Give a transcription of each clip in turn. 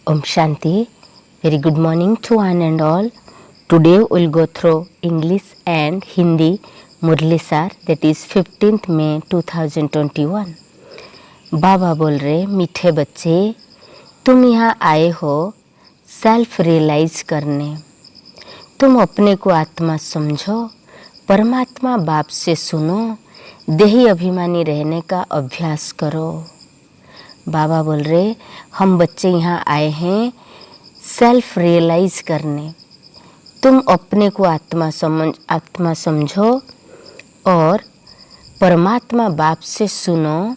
Om Shanti. Very good morning to one and all. Today we'll go through English and Hindi Murli Sar, that is 15th May 2021. बाबा बोल रहे, मीठे बच्चे तुम यहाँ आए हो सेल्फ रियलाइज करने। तुम अपने को आत्मा समझो, परमात्मा बाप से सुनो, देही अभिमानी रहने का अभ्यास करो। बाबा बोल रहे, हम बच्चे यहाँ आए हैं सेल्फ रियलाइज करने। तुम अपने को आत्मा समझो और परमात्मा बाप से सुनो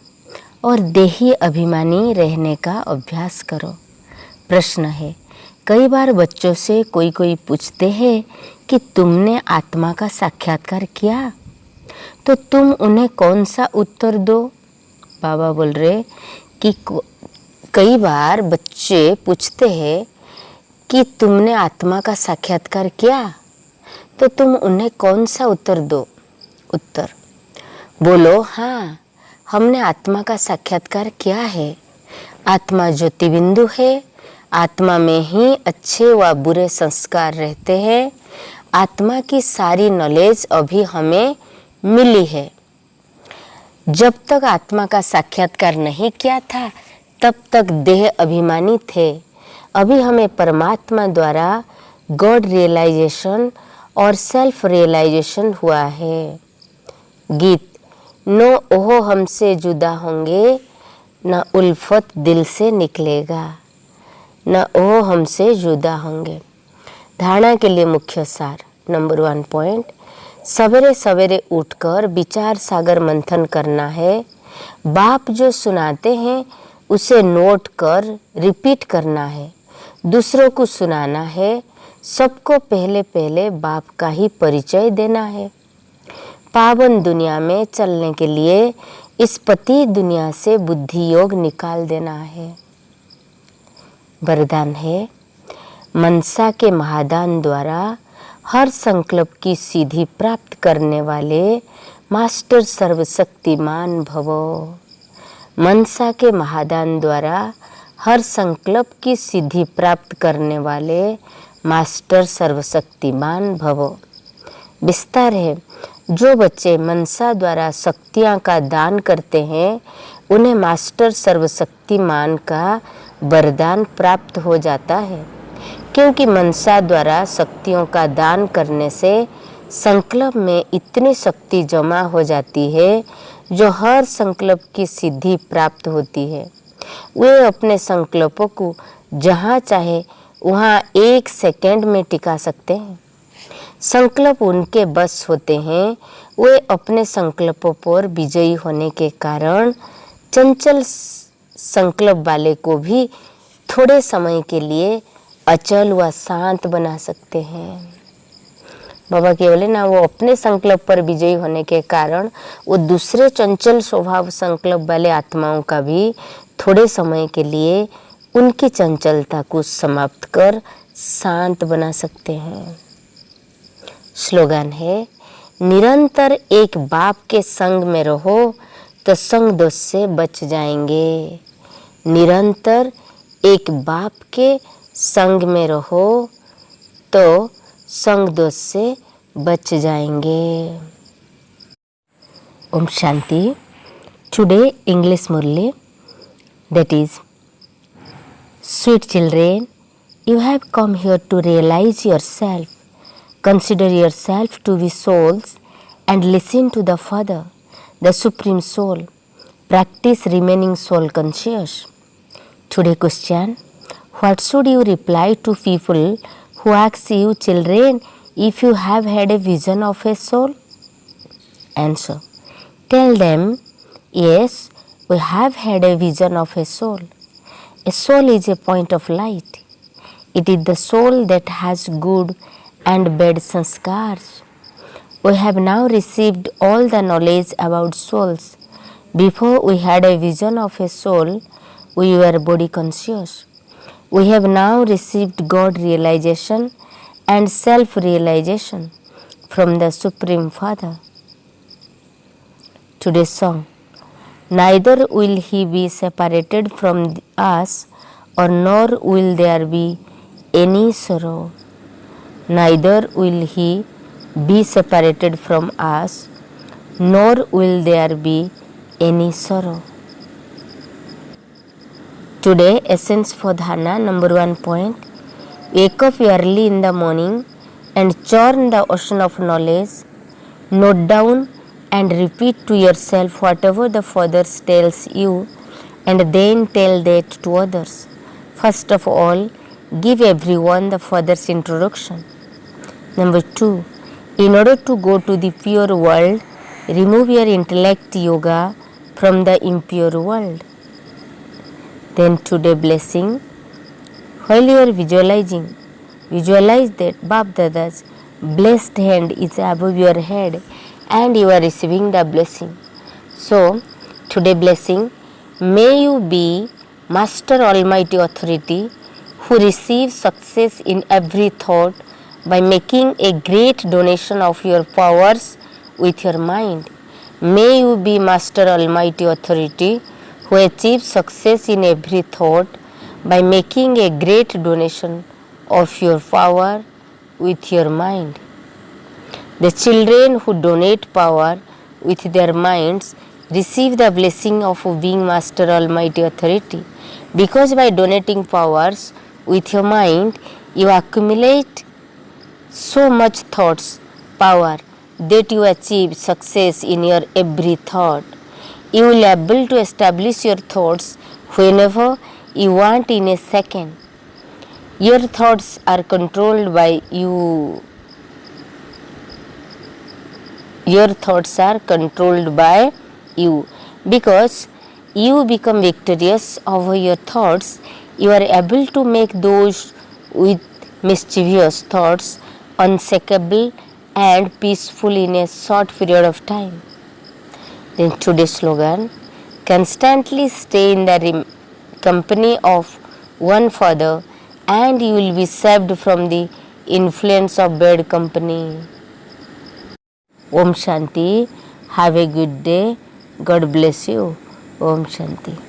और देही अभिमानी रहने का अभ्यास करो। प्रश्न है, कई बार बच्चों से कोई पूछते हैं कि तुमने आत्मा का साक्षात्कार किया, तो तुम उन्हें कौन सा उत्तर दो? बाबा बोल रहे कि कई बार बच्चे पूछते हैं कि तुमने आत्मा का साक्षात्कार किया, तो तुम उन्हें कौन सा उत्तर दो? उत्तर बोलो, हाँ हमने आत्मा का साक्षात्कार किया है। आत्मा ज्योति बिंदु है, आत्मा में ही अच्छे व बुरे संस्कार रहते हैं। आत्मा की सारी नॉलेज अभी हमें मिली है। जब तक आत्मा का साक्षात्कार नहीं किया था तब तक देह अभिमानी थे। अभी हमें परमात्मा द्वारा गॉड रियलाइजेशन और सेल्फ रियलाइजेशन हुआ है। गीत, नो ओहो हमसे जुदा होंगे, न उल्फत दिल से निकलेगा। न ओहो हमसे जुदा होंगे। धारणा के लिए मुख्य सार। नंबर 1 पॉइंट, सवेरे सवेरे उठकर विचार सागर मंथन करना है। बाप जो सुनाते हैं उसे नोट कर रिपीट करना है। दूसरों को सुनाना है। सबको पहले पहले बाप का ही परिचय देना है। पावन दुनिया में चलने के लिए इस पति दुनिया से बुद्धि योग निकाल देना है। वरदान है, मनसा के महादान द्वारा हर संकल्प की सिद्धि प्राप्त करने वाले मास्टर सर्वशक्तिमान भवो। मनसा के महादान द्वारा हर संकल्प की सिद्धि प्राप्त करने वाले मास्टर सर्वशक्तिमान भवो। विस्तार है, जो बच्चे मनसा द्वारा शक्तियाँ का दान करते हैं उन्हें मास्टर सर्वशक्तिमान का वरदान प्राप्त हो जाता है, क्योंकि मनसा द्वारा शक्तियों का दान करने से संकल्प में इतनी शक्ति जमा हो जाती है जो हर संकल्प की सिद्धि प्राप्त होती है। वे अपने संकल्पों को जहाँ चाहे वहाँ 1 सेकंड में टिका सकते हैं। संकल्प उनके बस होते हैं। वे अपने संकल्पों पर विजयी होने के कारण चंचल संकल्प वाले को भी थोड़े समय के लिए अचल व शांत बना सकते हैं। बाबा केवल ना, वो अपने संकल्प पर विजयी होने के कारण वो दूसरे चंचल स्वभाव संकल्प वाले आत्माओं का भी थोड़े समय के लिए उनकी चंचलता को समाप्त कर शांत बना सकते हैं। स्लोगन है, निरंतर एक बाप के संग में रहो तो संग दोष से बच जाएंगे। निरंतर एक बाप के संग में रहो तो संग दोष से बच जाएंगे। ओम शांति। Today English Murli, that is, sweet children, you have come here to realize yourself. Consider yourself to be souls and listen to the Father, the Supreme Soul. Practice remaining soul conscious. Today question, what should you reply to people who ask you, children, if you have had a vision of a soul? Answer, tell them, yes, we have had a vision of a soul. A soul is a point of light. It is the soul that has good and bad sanskars. We have now received all the knowledge about souls. Before we had a vision of a soul, we were body conscious. We have now received God realization and self-realization from the Supreme Father. Today's song, neither will he be separated from us or nor will there be any sorrow. Neither will he be separated from us, nor will there be any sorrow. Today, essence for dharana, number 1 point. Wake up early in the morning and churn the ocean of knowledge. Note down and repeat to yourself whatever the Father tells you, and then tell that to others. First of all, give everyone the Father's introduction. Number 2, in order to go to the pure world, remove your intellect yoga from the impure world. Then today blessing. While you are visualizing, visualize that Bap Dada's blessed hand is above your head and you are receiving the blessing. So, today blessing, may you be Master Almighty Authority who receives success in every thought by making a great donation of your powers with your mind. May you be Master Almighty Authority who achieves success in every thought by making a great donation of your power with your mind. The children who donate power with their minds receive the blessing of being Master Almighty Authority, because by donating powers with your mind, you accumulate so much thoughts power that you achieve success in your every thought. You will be able to establish your thoughts whenever you want in a second. Your thoughts are controlled by you. Your thoughts are controlled by you. Because you become victorious over your thoughts, you are able to make those with mischievous thoughts unshakable and peaceful in a short period of time. Then today's slogan, constantly stay in the company of one Father and you will be saved from the influence of bad company. Om Shanti. Have a good day. God bless you. Om Shanti.